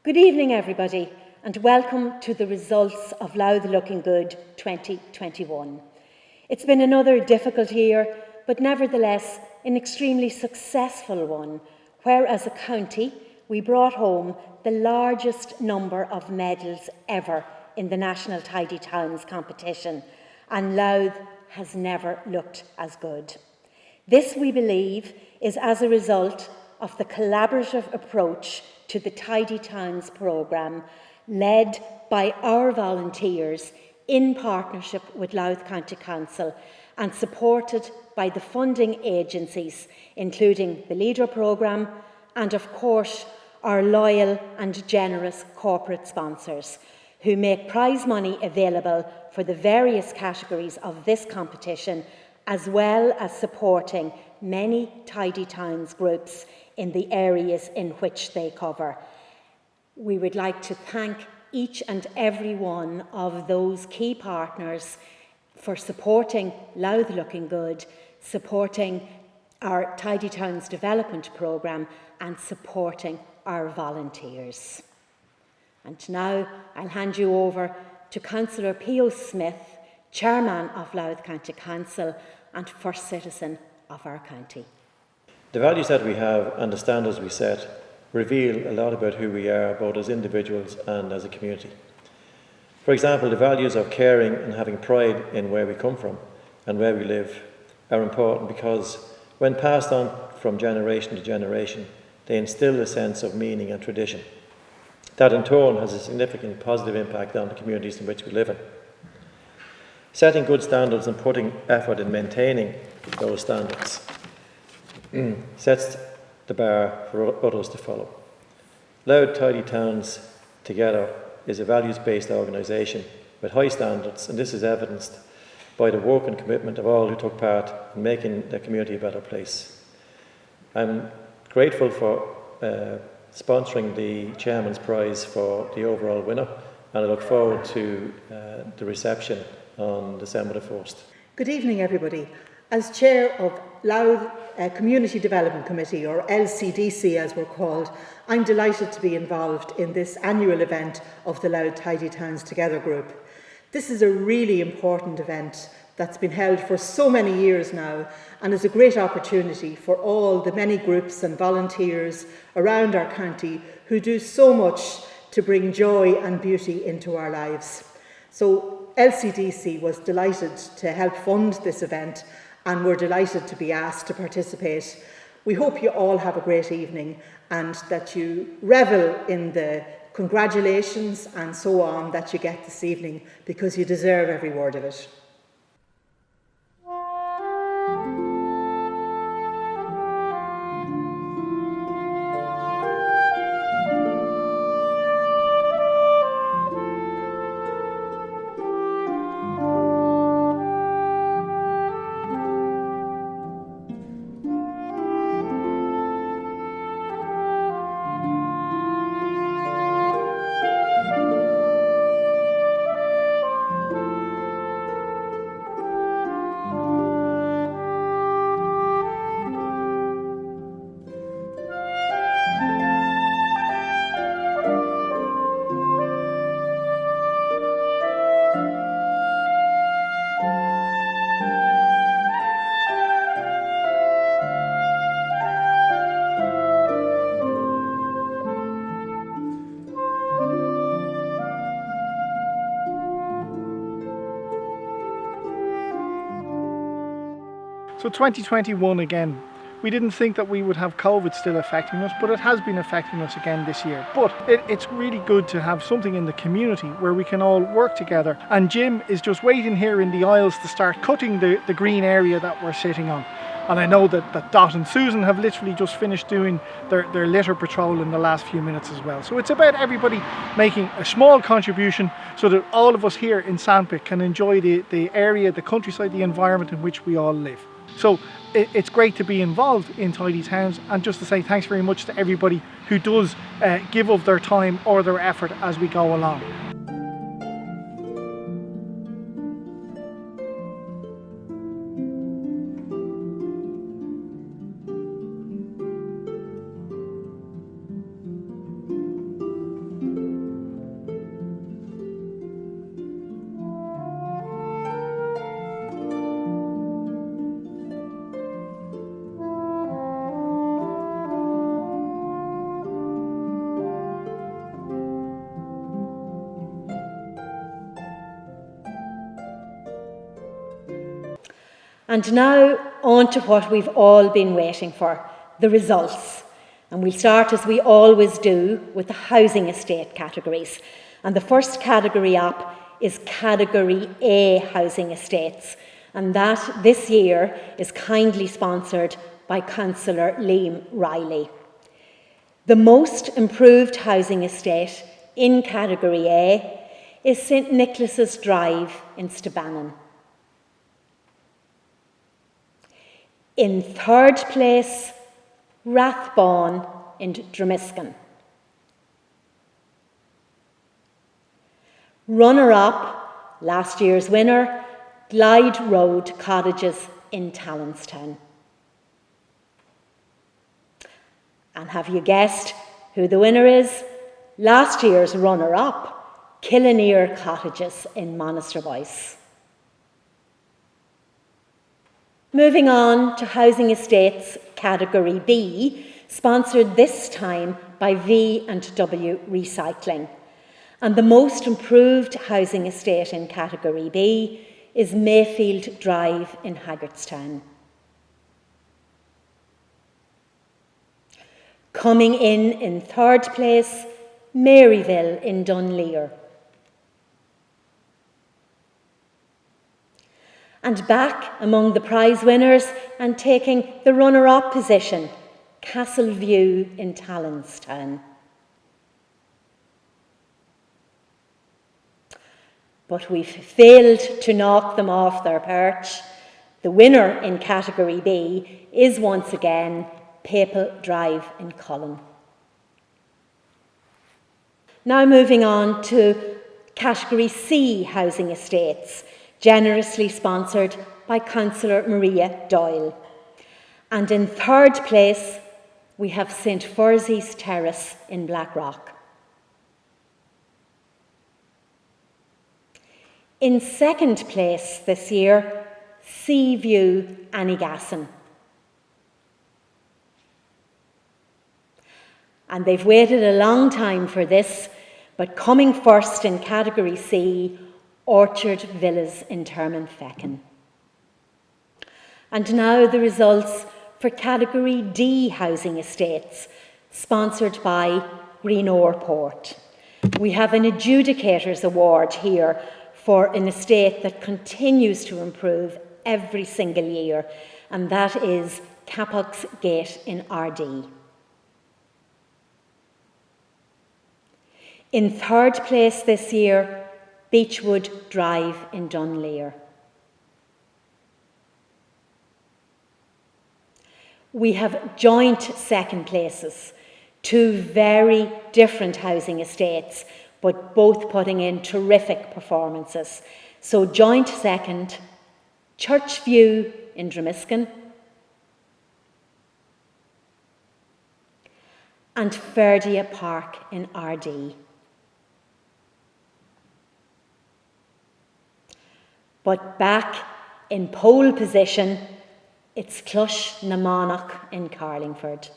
Good evening, everybody, and welcome to the results of Louth Looking Good 2021. It's been another difficult year, but nevertheless an extremely successful one, where as a county we brought home the largest number of medals ever in the National Tidy Towns competition, and Louth has never looked as good. This, we believe, is as a result of the collaborative approach to the Tidy Towns programme, led by our volunteers in partnership with Louth County Council and supported by the funding agencies, including the LEADER programme and, of course, our loyal and generous corporate sponsors, who make prize money available for the various categories of this competition, as well as supporting many Tidy Towns groups in the areas in which they cover. We would like to thank each and every one of those key partners for supporting Louth Looking Good, supporting our Tidy Towns development programme and supporting our volunteers. And now I'll hand you over to Councillor P.O. Smith, Chairman of Louth County Council and First Citizen of our county. The values that we have and the standards we set reveal a lot about who we are, both as individuals and as a community. For example, the values of caring and having pride in where we come from and where we live are important because, when passed on from generation to generation, they instill a sense of meaning and tradition. That in turn has a significant positive impact on the communities in which we live in. Setting good standards and putting effort in maintaining those standards sets the bar for others to follow. Louth Tidy Towns Together is a values-based organisation with high standards, and this is evidenced by the work and commitment of all who took part in making the community a better place. I'm grateful for sponsoring the Chairman's Prize for the overall winner, and I look forward to the reception on December the 1st. Good evening, everybody. As Chair of Louth Community Development Committee, or LCDC as we're called, I'm delighted to be involved in this annual event of the Louth Tidy Towns Together group. This is a really important event that's been held for so many years now and is a great opportunity for all the many groups and volunteers around our county who do so much to bring joy and beauty into our lives. So LCDC was delighted to help fund this event, and we're delighted to be asked to participate. We hope you all have a great evening and that you revel in the congratulations and so on that you get this evening, because you deserve every word of it. So 2021 again, we didn't think that we would have COVID still affecting us, but it has been affecting us again this year. But it's really good to have something in the community where we can all work together. And Jim is just waiting here in the aisles to start cutting the green area that we're sitting on. And I know that Dot and Susan have literally just finished doing their litter patrol in the last few minutes as well. So it's about everybody making a small contribution so that all of us here in Sandpit can enjoy the area, the countryside, the environment in which we all live. So it's great to be involved in Tidy Towns, and just to say thanks very much to everybody who does give of their time or their effort as we go along. And now on to what we've all been waiting for, the results. And we'll start, as we always do, with the housing estate categories. And the first category up is Category A housing estates. And that this year is kindly sponsored by Councillor Liam Riley. The most improved housing estate in Category A is St Nicholas's Drive in Stabannon. In third place, Rathbone in Dromiskin. Runner-up, last year's winner, Glide Road Cottages in Talonstown. And have you guessed who the winner is? Last year's runner-up, Killinear Cottages in Monasterboice. Moving on to Housing Estates Category B, sponsored this time by V&W Recycling. And the most improved housing estate in Category B is Mayfield Drive in Haggardstown. Coming in third place, Maryville in Dunleer. And back among the prize winners and taking the runner-up position, Castleview in Talonstown. But we've failed to knock them off their perch. The winner in Category B is once again Papal Drive in Cullen. Now moving on to Category C housing estates, generously sponsored by Councillor Maria Doyle. And in third place, we have St Fursey's Terrace in Blackrock. In second place this year, Seaview Annigasson. And they've waited a long time for this, but coming first in Category C, Orchard Villas in Termonfeckin. And now the results for Category D housing estates, sponsored by Greenore Port. We have an Adjudicators Award here for an estate that continues to improve every single year, and that is Capox Gate in Ardee. In third place this year, Beechwood Drive in Dunleer. We have joint second places, two very different housing estates, but both putting in terrific performances. So joint second, Churchview in Dromiskin and Ferdia Park in Ardee. But back in pole position, it's Clush na Monach in Carlingford.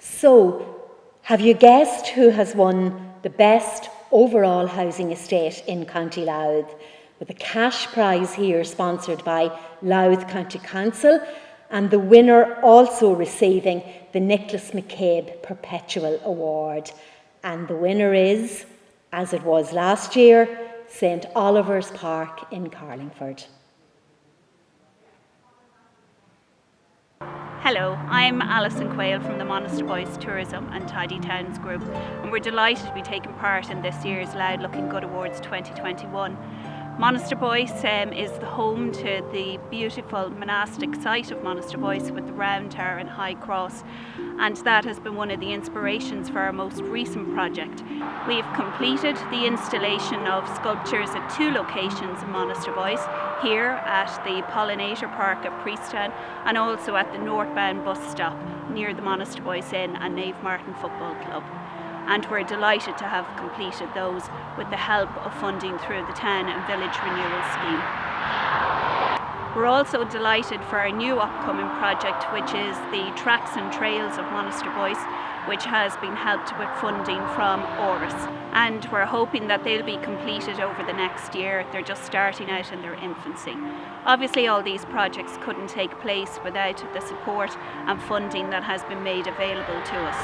So, have you guessed who has won the best overall housing estate in County Louth? With a cash prize here sponsored by Louth County Council, and the winner also receiving the Nicholas McCabe Perpetual Award. And the winner is, as it was last year, St Oliver's Park in Carlingford. Hello, I'm Alison Quayle from the Monasterboice Tourism and Tidy Towns Group, and we're delighted to be taking part in this year's Loud Looking Good Awards 2021. Monasterboice is the home to the beautiful monastic site of Monasterboice with the round tower and high cross, and that has been one of the inspirations for our most recent project. We've completed the installation of sculptures at two locations in Monasterboice, here at the Pollinator Park at Priesttown and also at the northbound bus stop near the Monasterboice Inn and Nave Martin Football Club. And we're delighted to have completed those with the help of funding through the Town and Village Renewal Scheme. We're also delighted for our new upcoming project, which is the Tracks and Trails of Monasterboice, which has been helped with funding from ORIS. And we're hoping that they'll be completed over the next year. They're just starting out in their infancy. Obviously, all these projects couldn't take place without the support and funding that has been made available to us.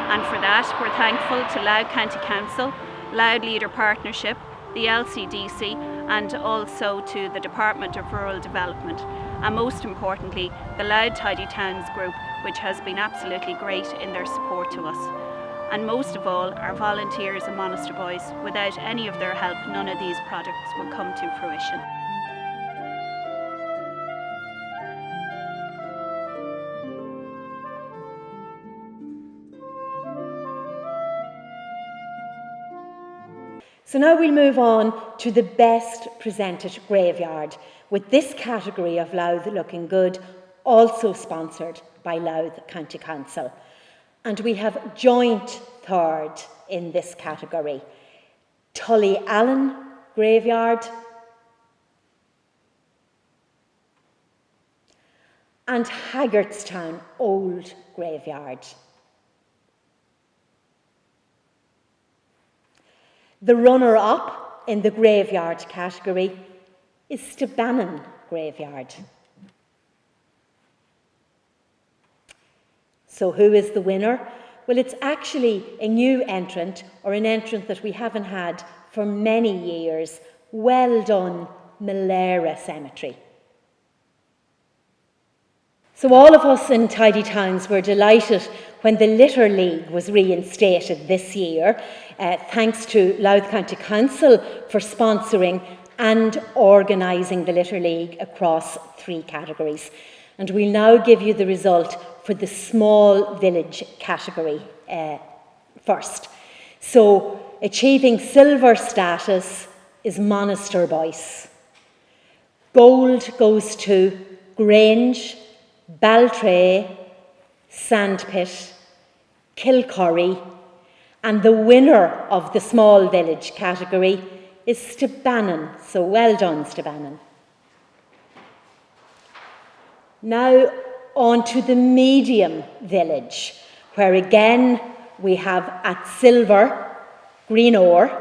And for that, we're thankful to Louth County Council, Louth Leader Partnership, the LCDC, and also to the Department of Rural Development, and most importantly, the Louth Tidy Towns Group, which has been absolutely great in their support to us. And most of all, our volunteers and Monaster Boys. Without any of their help, none of these projects would come to fruition. So now we'll move on to the best presented graveyard, with this category of Louth Looking Good also sponsored by Louth County Council. And we have joint third in this category. Tully Allen Graveyard and Haggartstown Old Graveyard. The runner-up in the graveyard category is Stabannon Graveyard. So who is the winner? Well, it's actually a new entrant, or an entrant that we haven't had for many years. Well done, Malera Cemetery. So all of us in Tidy Towns were delighted when the Litter League was reinstated this year, thanks to Louth County Council for sponsoring and organising the Litter League across 3 categories. And we'll now give you the result for the small village category first. So achieving silver status is Monaster Boys. Gold goes to Grange, Baltray, Sandpit, Kilcurry, and the winner of the small village category is Stabannon. So well done, Stabannon. Now on to the medium village, where again we have at Silver, Greenore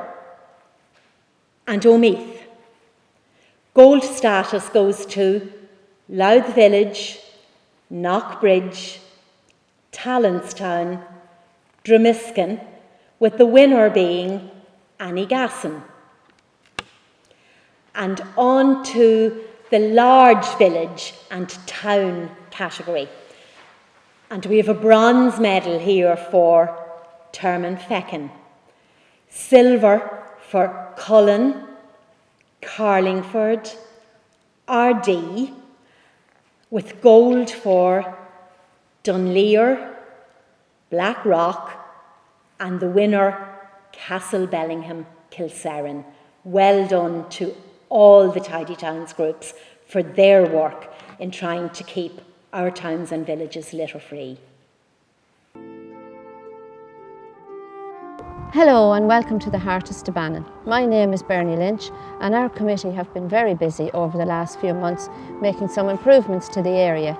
and Omeath. Gold status goes to Louth Village, Knockbridge, Talonstown, Dromiskin, with the winner being Anniegasson. And on to the large village and town category. And we have a bronze medal here for Termonfeckin, silver for Cullen, Carlingford, Ardee, with gold for Dunleer, Blackrock, and the winner, Castle Bellingham, Kilserran. Well done to all the Tidy Towns groups for their work in trying to keep our towns and villages litter-free. Hello and welcome to the Heart of Stabannon. My name is Bernie Lynch and our committee have been very busy over the last few months making some improvements to the area.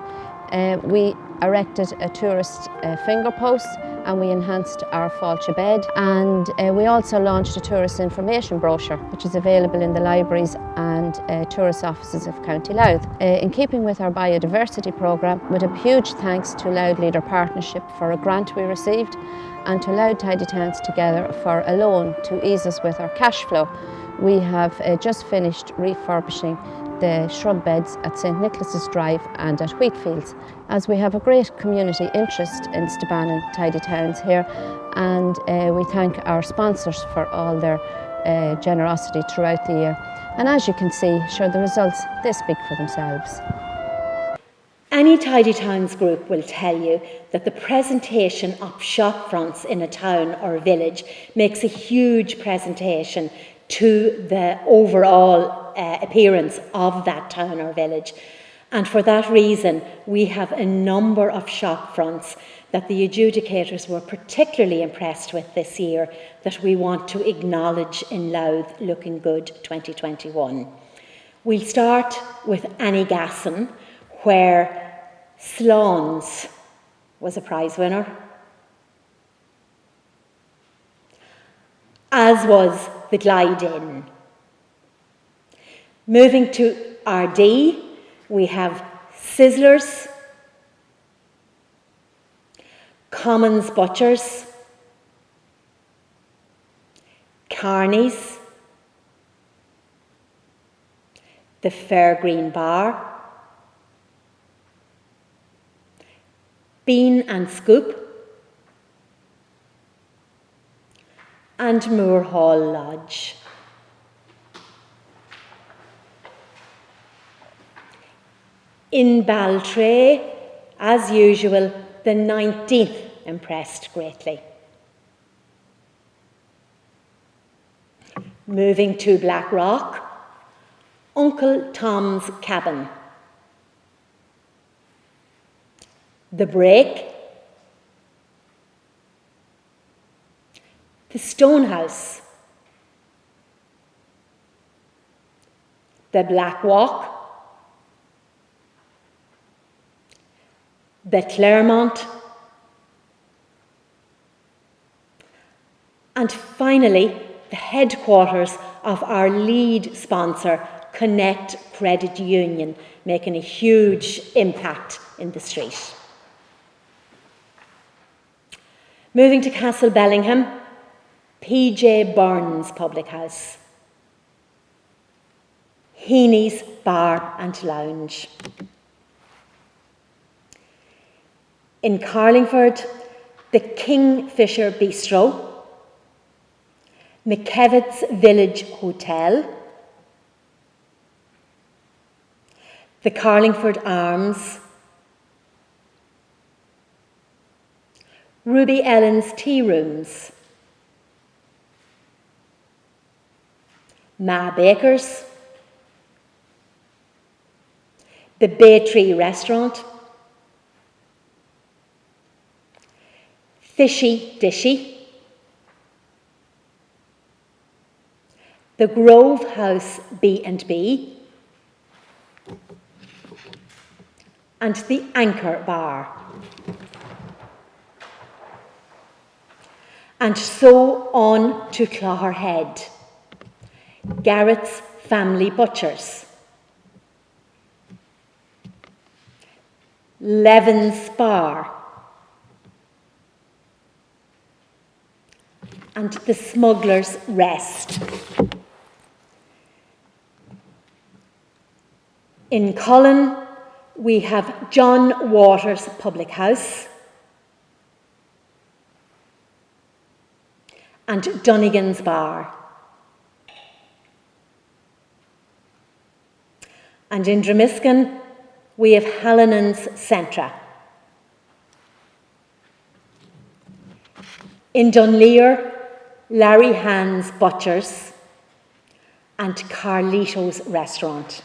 We erected a tourist finger post and we enhanced our Fáilte bed, and we also launched a tourist information brochure which is available in the libraries and tourist offices of County Louth. In keeping with our biodiversity programme, with a huge thanks to Louth Leader Partnership for a grant we received, and to Louth Tidy Towns Together for a loan to ease us with our cash flow. We have just finished refurbishing the shrub beds at St Nicholas's Drive and at Wheatfields, as we have a great community interest in Stabannon Tidy Towns here, and we thank our sponsors for all their generosity throughout the year. And as you can see, sure, the results, they speak for themselves. Any Tidy Towns group will tell you that the presentation of shop fronts in a town or a village makes a huge presentation to the overall appearance of that town or village. And for that reason, we have a number of shop fronts that the adjudicators were particularly impressed with this year that we want to acknowledge in Louth Looking Good 2021. We'll start with Anniegasson, where Slans was a prize winner. as was the Glide Inn. Moving to RD, we have Sizzlers, Commons Butchers, Carney's, the Fairgreen Bar, Bean and Scoop, and Moor Hall Lodge. In Baltray, as usual, the 19th impressed greatly. Moving to Blackrock, Uncle Tom's Cabin, The Break, the Stonehouse, the Black Walk, the Claremont, and finally the headquarters of our lead sponsor, Connect Credit Union, making a huge impact in the street. Moving to Castle Bellingham, PJ Burns Public House, Heaney's Bar and Lounge. In Carlingford, the Kingfisher Bistro, McKevitt's Village Hotel, the Carlingford Arms, Ruby Ellen's Tea Rooms, Ma Baker's, the Bay Tree Restaurant, Fishy Dishy, the Grove House B&B, and the Anchor Bar. And so on to Clogherhead, Garrett's Family Butchers, Levin's Bar, and the Smuggler's Rest. In Cullen, we have John Waters Public House and Dunnigan's Bar. And in Dromiskin, we have Hallinan's Centra. In Dunleer, Larry Hand's Butchers and Carlito's Restaurant.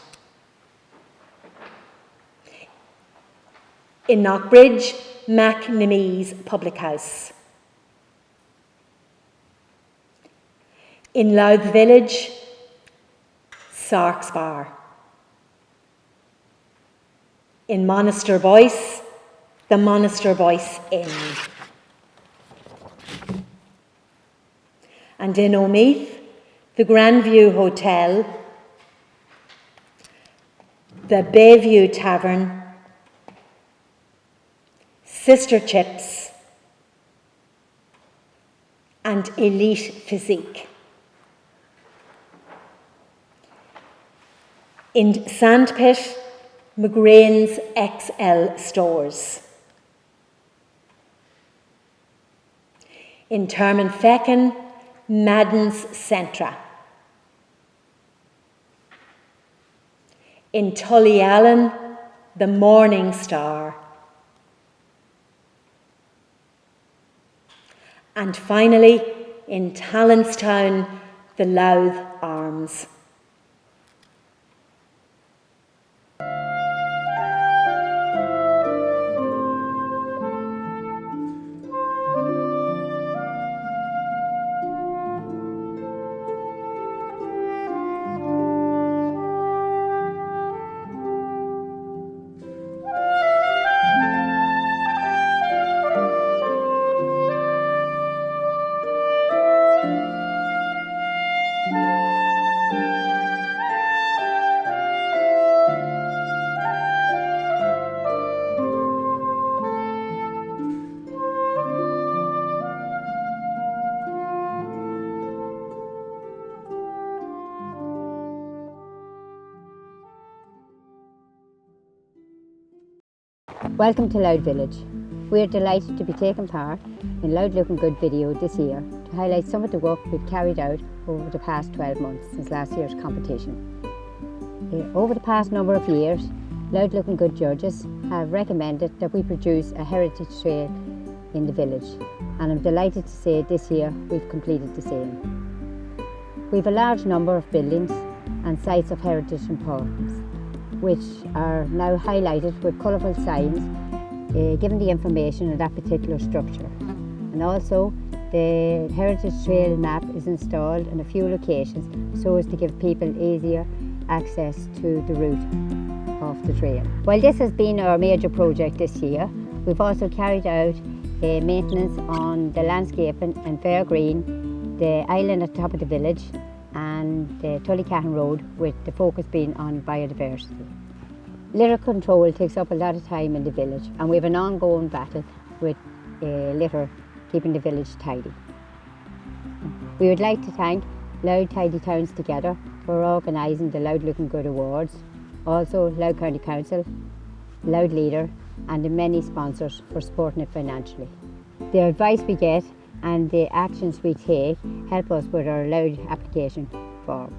In Knockbridge, McNamee's Public House. In Louth Village, Sark's Bar. In Monaster Boyce, the Monaster Boyce Inn. And in Omeath, the Grandview Hotel, the Bayview Tavern, Sister Chips, and Elite Physique. In Sandpit, McGrain's XL Stores. In Termonfeckin, Madden's Centra. In Tullyallen, the Morning Star. And finally, in Talonstown, the Louth Arms. Welcome to Louth Village. We are delighted to be taking part in Louth Looking Good video this year to highlight some of the work we've carried out over the past 12 months since last year's competition. Over the past number of years, Louth Looking Good judges have recommended that we produce a heritage trail in the village, and I'm delighted to say this year we've completed the same. We've a large number of buildings and sites of heritage importance, which are now highlighted with colourful signs giving the information on that particular structure. And also the heritage trail map is installed in a few locations so as to give people easier access to the route of the trail. While this has been our major project this year, we've also carried out maintenance on the landscaping and fair green, the island at the top of the village and the Tullycahan Road, with the focus being on biodiversity. Litter control takes up a lot of time in the village, and we have an ongoing battle with litter, keeping the village tidy. We would like to thank Louth Tidy Towns Together for organising the Louth Looking Good Awards, also Louth County Council, Louth Leader and the many sponsors for supporting it financially. The advice we get and the actions we take help us with our Louth application form.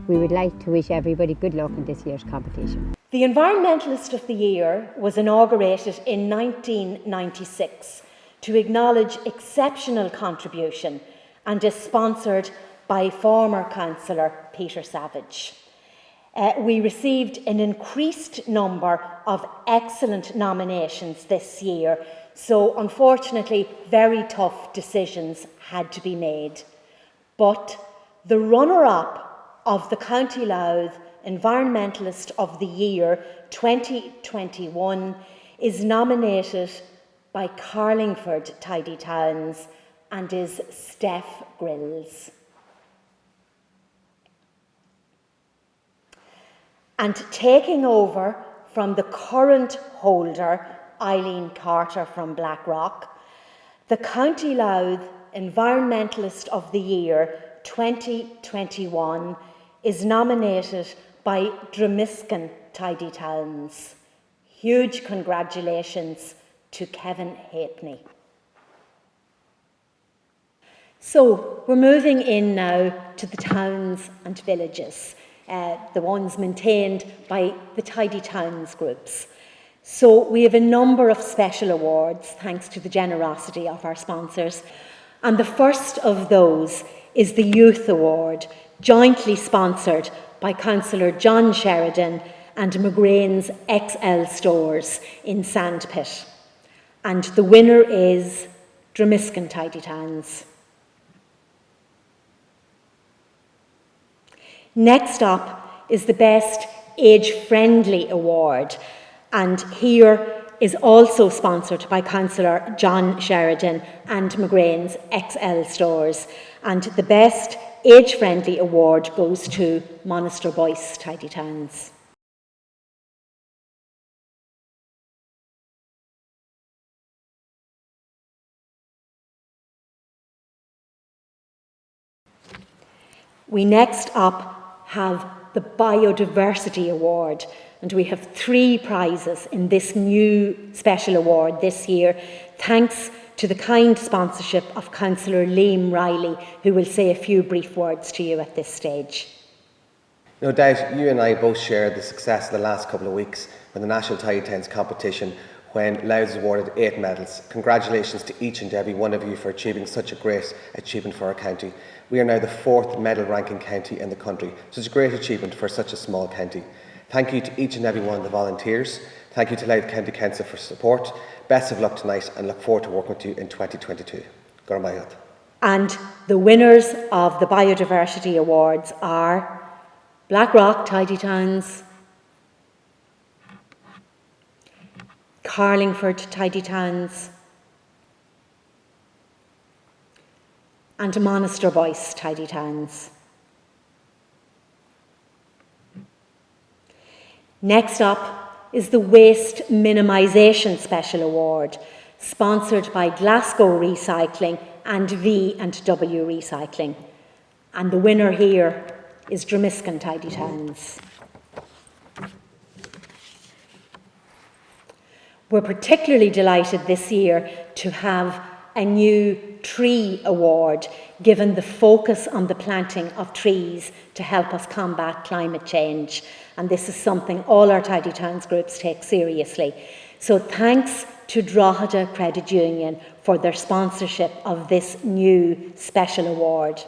We would like to wish everybody good luck in this year's competition. The Environmentalist of the Year was inaugurated in 1996 to acknowledge exceptional contribution and is sponsored by former councillor Peter Savage. We received an increased number of excellent nominations this year, so unfortunately very tough decisions had to be made. But the runner-up of the County Louth Environmentalist of the Year 2021 is nominated by Carlingford Tidy Towns and is Steph Grills. And taking over from the current holder, Eileen Carter from Blackrock, the County Louth Environmentalist of the Year 2021 is nominated by Dromiskin Tidy Towns. Huge congratulations to Kevin Halfpenny. So we're moving in now to the towns and villages, the ones maintained by the Tidy Towns groups. So we have a number of special awards thanks to the generosity of our sponsors. And the first of those is the Youth Award, jointly sponsored by Councillor John Sheridan and McGrain's XL Stores in Sandpit. And the winner is Dromiskin Tidy Towns. Next up is the Best Age-Friendly Award, and here is also sponsored by Councillor John Sheridan and McGrain's XL Stores, and the Best Age-Friendly Award goes to Monaster Boyce Tidy Towns. We next up have the Biodiversity Award, and we have 3 prizes in this new special award this year, thanks to the kind sponsorship of Councillor Liam Riley, who will say a few brief words to you at this stage. No doubt you and I both shared the success of the last couple of weeks with the National Tidy Towns competition when Louth was awarded 8 medals. Congratulations to each and every one of you for achieving such a great achievement for our county. We are now the 4th medal ranking county in the country, so it's a great achievement for such a small county. Thank you to each and every one of the volunteers. Thank you to Louth County Council for support. Best of luck tonight and look forward to working with you in 2022. Go on, And the winners of the Biodiversity Awards are Blackrock Tidy Towns, Carlingford Tidy Towns and Monaster Boyce Tidy Towns. Next up is the Waste Minimisation Special Award, sponsored by Glasgow Recycling and V&W Recycling. And the winner here is Dromiskin Tidy Towns. We're particularly delighted this year to have a new tree award, given the focus on the planting of trees to help us combat climate change. And this is something all our Tidy Towns groups take seriously. So thanks to Drogheda Credit Union for their sponsorship of this new special award.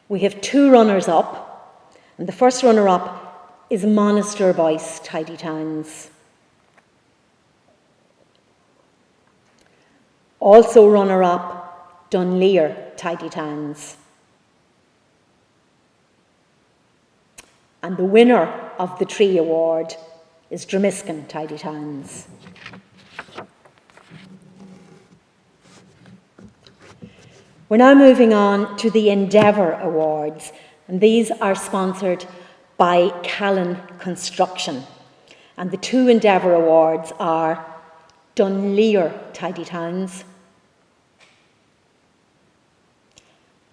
We have 2 runners-up, and the first runner-up is Monaster Boyce Tidy Towns. Also runner-up, Dunleer Tidy Towns. And the winner of the Tree Award is Dromiskin Tidy Towns. We're now moving on to the Endeavour Awards, and these are sponsored by Callan Construction. And the 2 Endeavour Awards are Dunleer Tidy Towns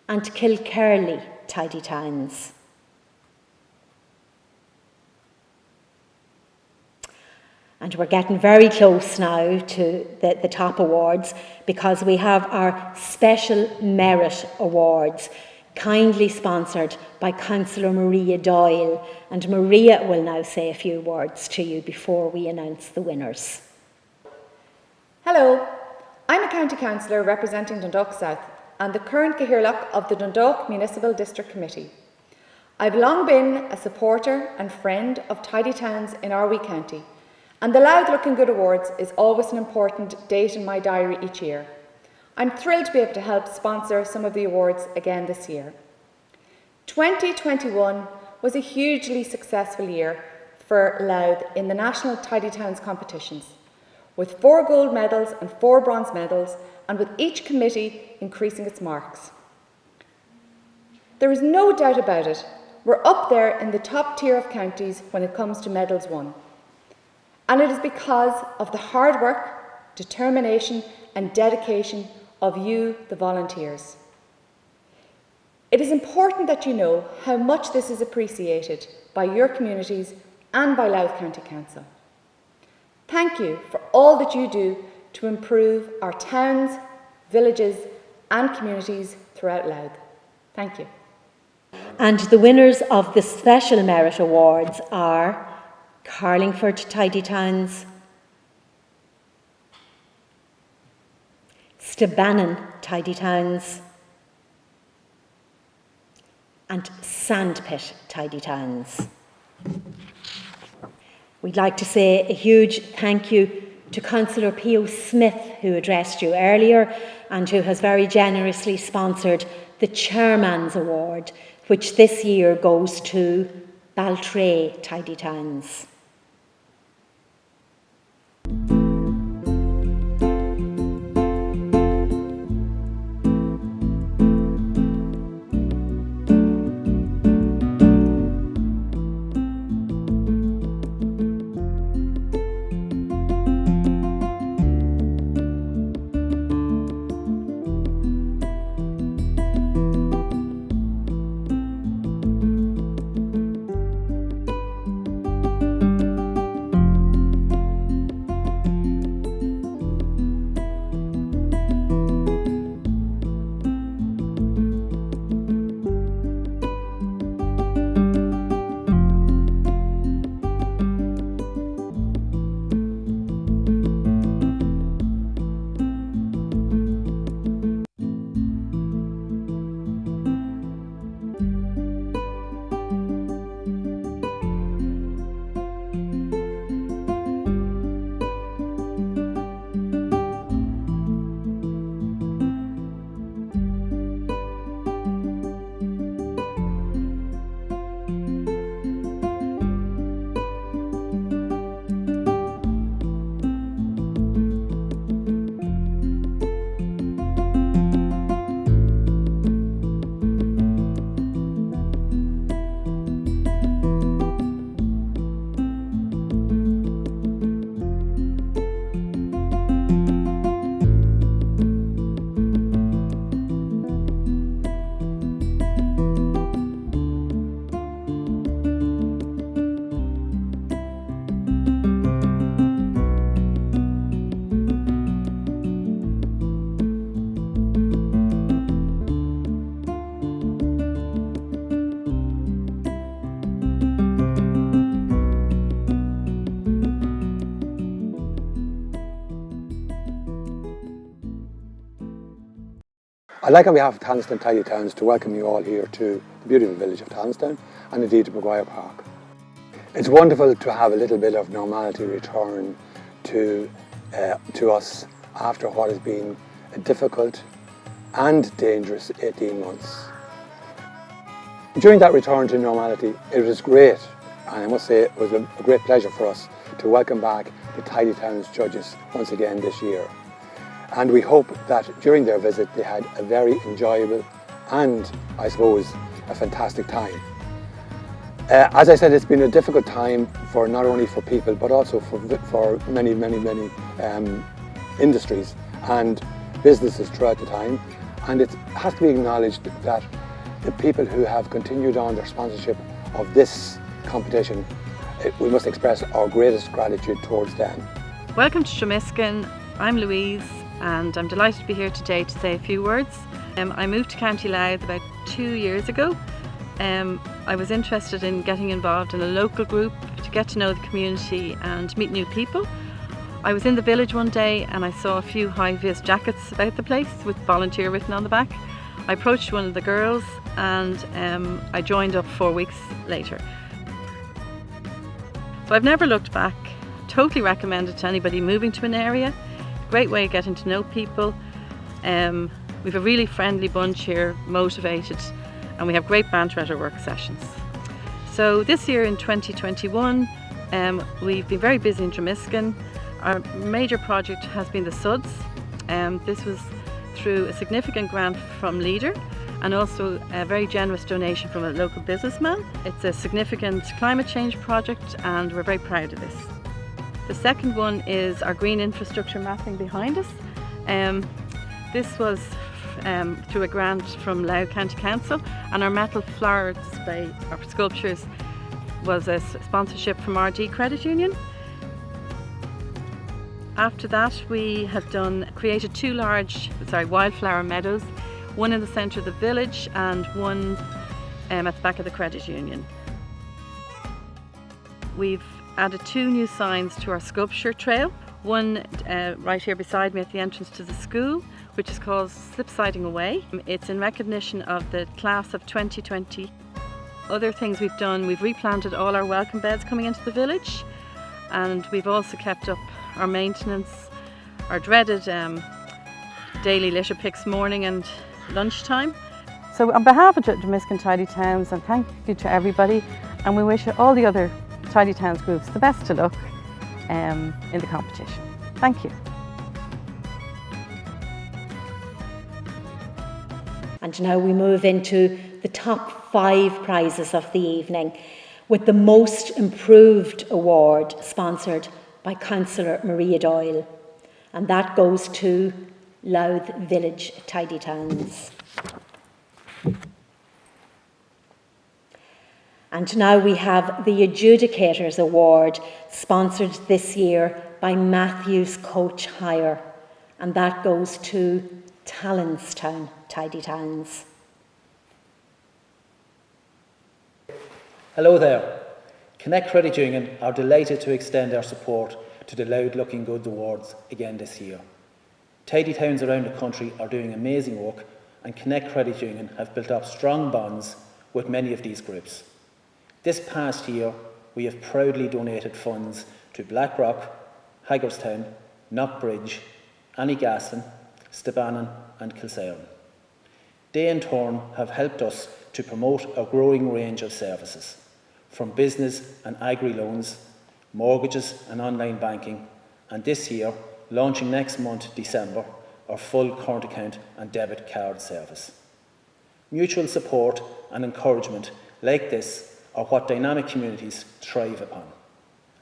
and Kilkerley Tidy Towns. And we're getting very close now to the top awards, because we have our Special Merit Awards, kindly sponsored by Councillor Maria Doyle. And Maria will now say a few words to you before we announce the winners. Hello, I'm a County Councillor representing Dundalk South and the current Cahirlock of the Dundalk Municipal District Committee. I've long been a supporter and friend of Tidy Towns in our wee county, and the Louth Looking Good Awards is always an important date in my diary each year. I'm thrilled to be able to help sponsor some of the awards again this year. 2021 was a hugely successful year for Louth in the National Tidy Towns competitions, with 4 gold medals and 4 bronze medals, and with each committee increasing its marks. There is no doubt about it, we're up there in the top tier of counties when it comes to medals won. And it is because of the hard work, determination and dedication of you, the volunteers. It is important that you know how much this is appreciated by your communities and by Louth County Council. Thank you for all that you do to improve our towns, villages and communities throughout Louth. Thank you. And the winners of the Special Merit Awards are Carlingford Tidy Towns, Stabannon Tidy Towns and Sandpit Tidy Towns. We'd like to say a huge thank you to Councillor P.O. Smith, who addressed you earlier and who has very generously sponsored the Chairman's Award, which this year goes to Baltray Tidy Towns. I'd like on behalf of Tallinstown Tidy Towns to welcome you all here to the beautiful village of Tallinstown and indeed to Maguire Park. It's wonderful to have a little bit of normality return to us after what has been a difficult and dangerous 18 months. During that return to normality, it was great, and I must say it was a great pleasure for us to welcome back the Tidy Towns judges once again this year. And we hope that during their visit they had a very enjoyable and, I suppose, a fantastic time. As I said, it's been a difficult time for not only for people but also for many industries and businesses throughout the time, and it has to be acknowledged that the people who have continued on their sponsorship of this competition, we must express our greatest gratitude towards them. Welcome to Tremiskin. I'm Louise and I'm delighted to be here today to say a few words. I moved to County Louth about 2 years ago. I was interested in getting involved in a local group to get to know the community and meet new people. I was in the village one day and I saw a few high-vis jackets about the place with volunteer written on the back. I approached one of the girls and I joined up 4 weeks later. So I've never looked back. Totally recommend it to anybody moving to an area. Great way of getting to know people. We've a really friendly bunch here, motivated, and we have great banter at our work sessions. So this year in 2021, we've been very busy in Tremiskin. Our major project has been the SUDS. This was through a significant grant from Leader and also a very generous donation from a local businessman. It's a significant climate change project and we're very proud of this. The second one is our green infrastructure mapping behind us. This was through a grant from Louth County Council, and our metal flower display, our sculptures, was a sponsorship from RD Credit Union. After that we have created 2 large wildflower meadows, one in the centre of the village and one at the back of the credit union. We've added 2 new signs to our sculpture trail, one right here beside me at the entrance to the school, which is called Slip Sliding Away. It's in recognition of the class of 2020. Other things we've done, we've replanted all our welcome beds coming into the village, and we've also kept up our maintenance, our dreaded daily litter picks morning and lunchtime. So on behalf of Tremiskin Tidy Towns, and thank you to everybody, and we wish all the other Tidy Towns groups the best of luck in the competition. Thank you. And now we move into the top 5 prizes of the evening, with the Most Improved Award sponsored by Councillor Maria Doyle. And that goes to Louth Village Tidy Towns. And now we have the Adjudicators Award, sponsored this year by Matthews Coach Hire. And that goes to Tallinstown Tidy Towns. Hello there. Connect Credit Union are delighted to extend our support to the Louth Looking Good Awards again this year. Tidy towns around the country are doing amazing work, and Connect Credit Union have built up strong bonds with many of these groups. This past year, we have proudly donated funds to Blackrock, Hagerstown, Knockbridge, Anniegaston, Stebannon and Kilsaran. They in turn have helped us to promote a growing range of services, from business and agri loans, mortgages and online banking, and this year, launching next month, December, our full current account and debit card service. Mutual support and encouragement like this are what dynamic communities thrive upon.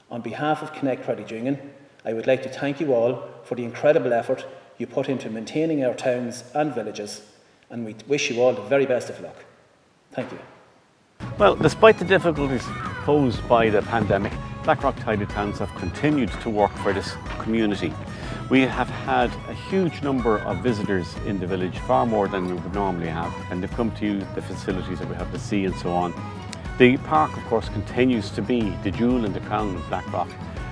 On behalf of Connect Credit Union, I would like to thank you all for the incredible effort you put into maintaining our towns and villages, and we wish you all the very best of luck. Thank you. Well, despite the difficulties posed by the pandemic, Blackrock Tidy Towns have continued to work for this community. We have had a huge number of visitors in the village, far more than we would normally have, and they've come to use the facilities that we have to see and so on. The park, of course, continues to be the jewel in the crown of Blackrock.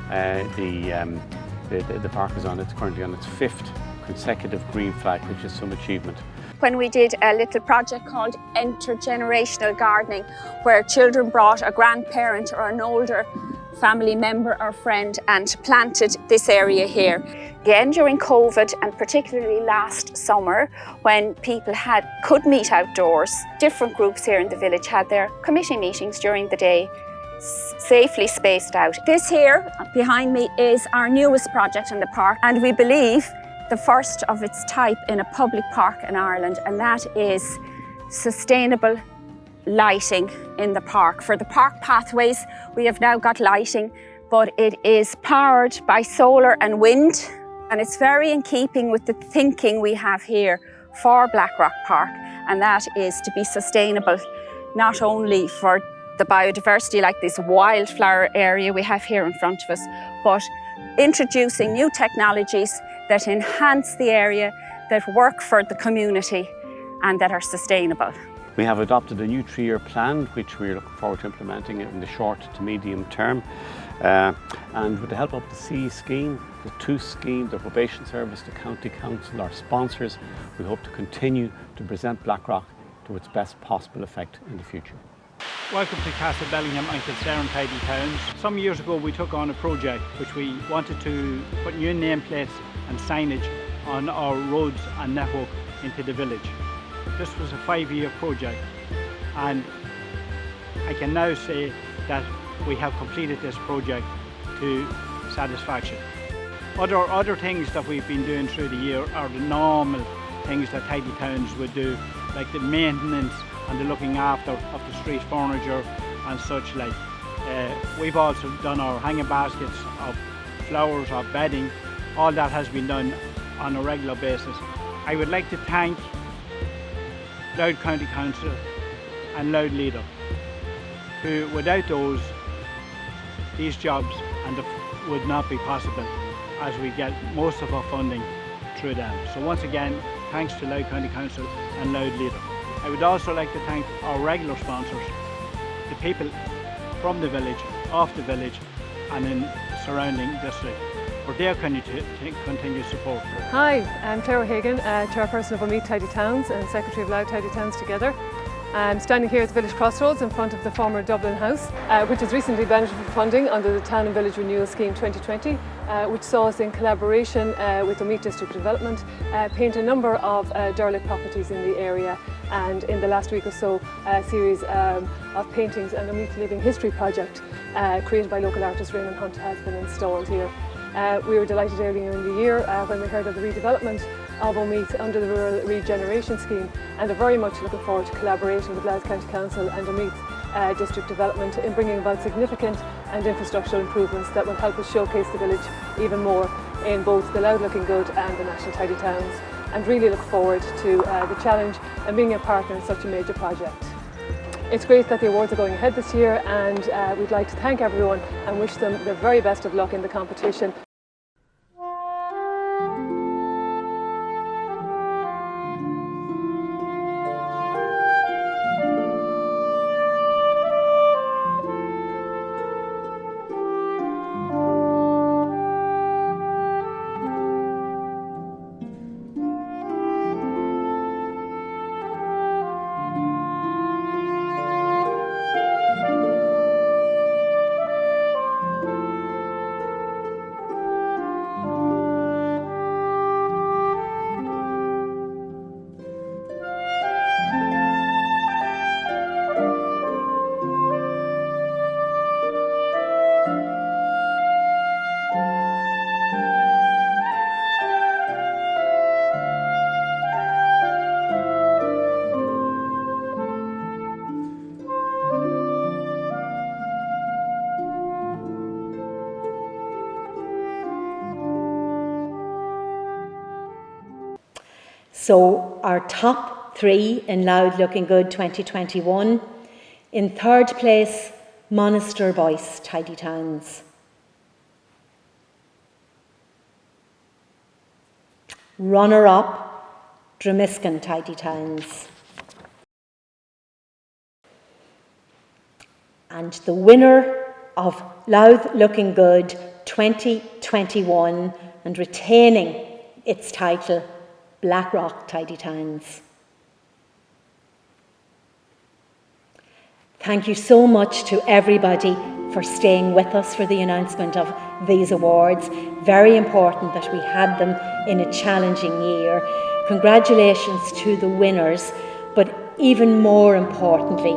The park is currently on its 5th consecutive green flag, which is some achievement. when we did a little project called Intergenerational Gardening, where children brought a grandparent or an older family member or friend and planted this area here. Again, during COVID, and particularly last summer, when people could meet outdoors, different groups here in the village had their committee meetings during the day, safely spaced out. This here behind me is our newest project in the park, and we believe the first of its type in a public park in Ireland, and that is sustainable lighting in the park. For the park pathways, we have now got lighting, but it is powered by solar and wind, and it's very in keeping with the thinking we have here for Blackrock Park, and that is to be sustainable, not only for the biodiversity like this wildflower area we have here in front of us, but introducing new technologies that enhance the area, that work for the community and that are sustainable. We have adopted a new 3-year plan which we're looking forward to implementing in the short to medium term. And with the help of the CE scheme, the TOOS scheme, the probation service, the county council, our sponsors, we hope to continue to present Blackrock to its best possible effect in the future. Welcome to Castle Bellingham and Kilsarran Tidy Towns. Some years ago we took on a project which we wanted to put new nameplates and signage on our roads and network into the village. This was a 5-year project, and I can now say that we have completed this project to satisfaction. Other things that we've been doing through the year are the normal things that Tidy Towns would do, like the maintenance and the looking after of the street furniture and such like. We've also done our hanging baskets of flowers, or bedding. All that has been done on a regular basis. I would like to thank Louth County Council and Louth Leader, who without these jobs would not be possible, as we get most of our funding through them. So once again, thanks to Louth County Council and Louth Leader. I would also like to thank our regular sponsors, the people from the village, off the village and in surrounding district, for their continued support. Hi, I'm Claire O'Hagan, Chairperson of Omeath Tidy Towns and Secretary of Louth Tidy Towns Together. I'm standing here at the village crossroads in front of the former Dublin House, which has recently benefited from funding under the Town and Village Renewal Scheme 2020, which saw us in collaboration with Omeath District Development paint a number of derelict properties in the area, and in the last week or so a series of paintings and Omeath Living History project created by local artist Raymond Hunt has been installed here. We were delighted earlier in the year when we heard of the redevelopment of Omeath under the Rural Regeneration Scheme, and are very much looking forward to collaborating with Louth County Council and Omeath District Development in bringing about significant and infrastructural improvements that will help us showcase the village even more in both the Louth Looking Good and the National Tidy Towns, and really look forward to the challenge and being a partner in such a major project. It's great that the awards are going ahead this year, and we'd like to thank everyone and wish them the very best of luck in the competition. So our top 3 in Louth Looking Good 2021. In 3rd place, Monaster Boyce Tidy Towns. Runner-up, Dromiskin Tidy Towns. And the winner of Louth Looking Good 2021 and retaining its title, Blackrock Tidy Towns. Thank you so much to everybody for staying with us for the announcement of these awards. Very important that we had them in a challenging year. Congratulations to the winners, but even more importantly,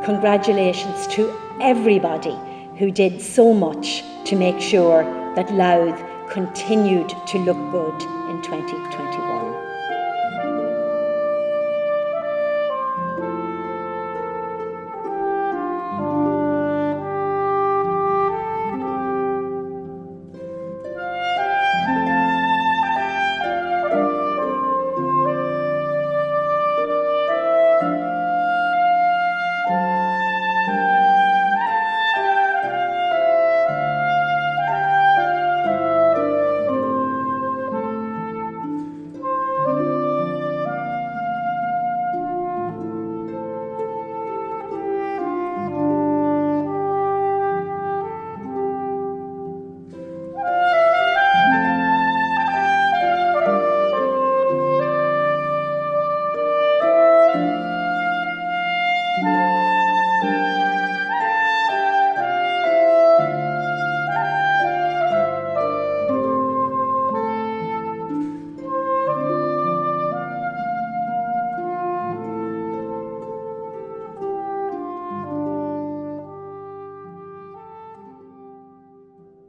congratulations to everybody who did so much to make sure that Louth continued to look good in 2021.